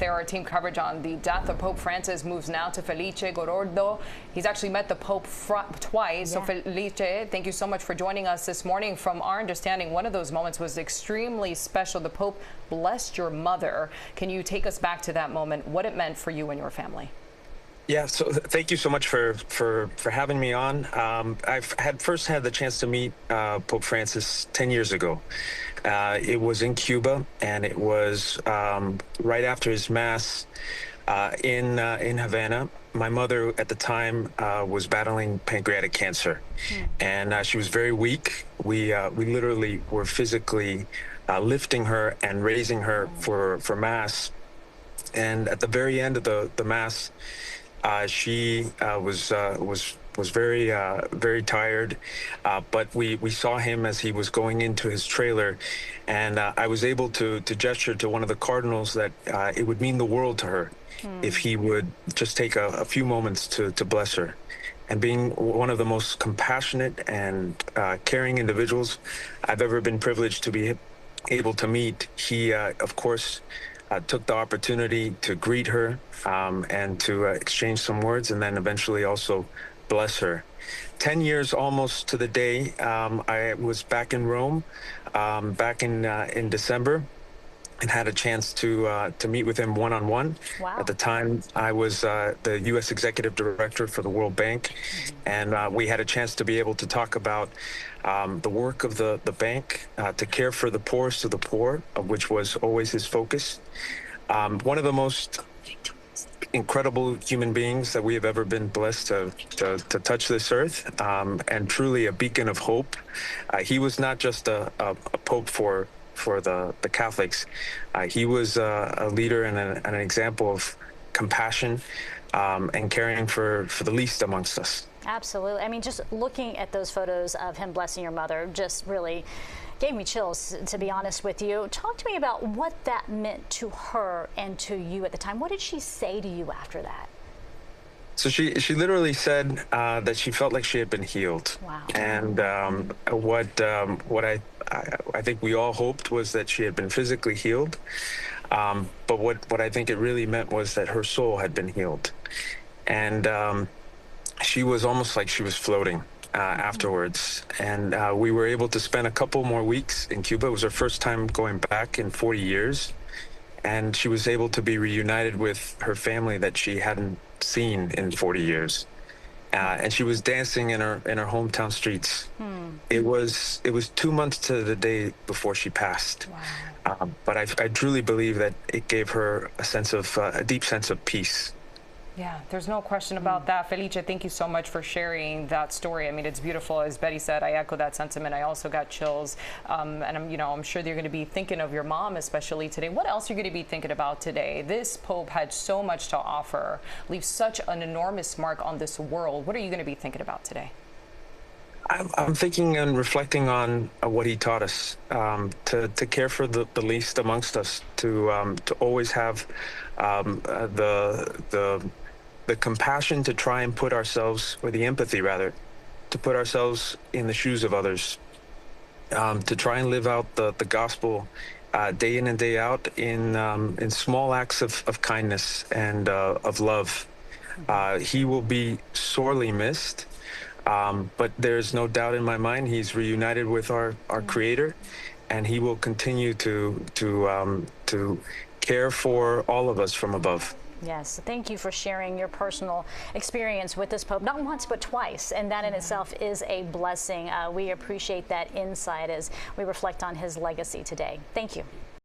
there. Our team coverage on the death of Pope Francis moves now to Felice Gorordo. He's actually met the Pope twice. Yeah. So Felice, thank you so much for joining us this morning. From our understanding, one of those moments was extremely special. The Pope blessed your mother. Can you take us back to that moment, what it meant for you and your family? Yeah, so thank you so much for having me on. I've first had the chance to meet Pope Francis 10 years ago. It was in Cuba, and it was right after his Mass in Havana. My mother at the time was battling pancreatic cancer, and she was very weak. We literally were physically lifting her and raising her for Mass. And at the very end of the Mass, she was very tired, but we saw him as he was going into his trailer, and I was able to gesture to one of the cardinals that it would mean the world to her if he would just take a few moments to bless her. And being one of the most compassionate and caring individuals I've ever been privileged to be able to meet, he of course took the opportunity to greet her and to exchange some words, and then eventually also bless her. 10 years almost to the day, I was back in Rome back in December, and had a chance to meet with him one-on-one. Wow. At the time, I was the U.S. Executive Director for the World Bank, and we had a chance to be able to talk about the work of the bank to care for the poorest of the poor, which was always his focus. One of the most incredible human beings that we have ever been blessed to touch this earth, and truly a beacon of hope. He was not just a pope for the Catholics. He was a leader and an example of compassion and caring for the least amongst us. Absolutely. I mean, just looking at those photos of him blessing your mother just really gave me chills, to be honest with you. Talk to me about what that meant to her and to you at the time. What did she say to you after that? So she literally said that she felt like she had been healed. Wow. And what I think we all hoped was that she had been physically healed. But what I think it really meant was that her soul had been healed. And she was almost like she was floating afterwards. And we were able to spend a couple more weeks in Cuba. It was her first time going back in 40 years. And she was able to be reunited with her family that she hadn't seen in 40 years. And she was dancing in her hometown streets. It was 2 months to the day before she passed. Wow. But I truly believe that it gave her a deep sense of peace. Yeah, there's no question about that. Felice, thank you so much for sharing that story. I mean, it's beautiful. As Betty said, I echo that sentiment. I also got chills. And I'm sure you're going to be thinking of your mom, especially today. What else are you going to be thinking about today? This Pope had so much to offer, leaves such an enormous mark on this world. What are you going to be thinking about today? I'm thinking and reflecting on what he taught us, to care for the least amongst us, to always have the compassion to try and put ourselves, or the empathy rather, to put ourselves in the shoes of others, to try and live out the gospel day in and day out in small acts of kindness and of love. He will be sorely missed, but there's no doubt in my mind he's reunited with our Creator, and he will continue to care for all of us from above. Yes, thank you for sharing your personal experience with this Pope, not once but twice, and that in itself is a blessing. We appreciate that insight as we reflect on his legacy today. Thank you.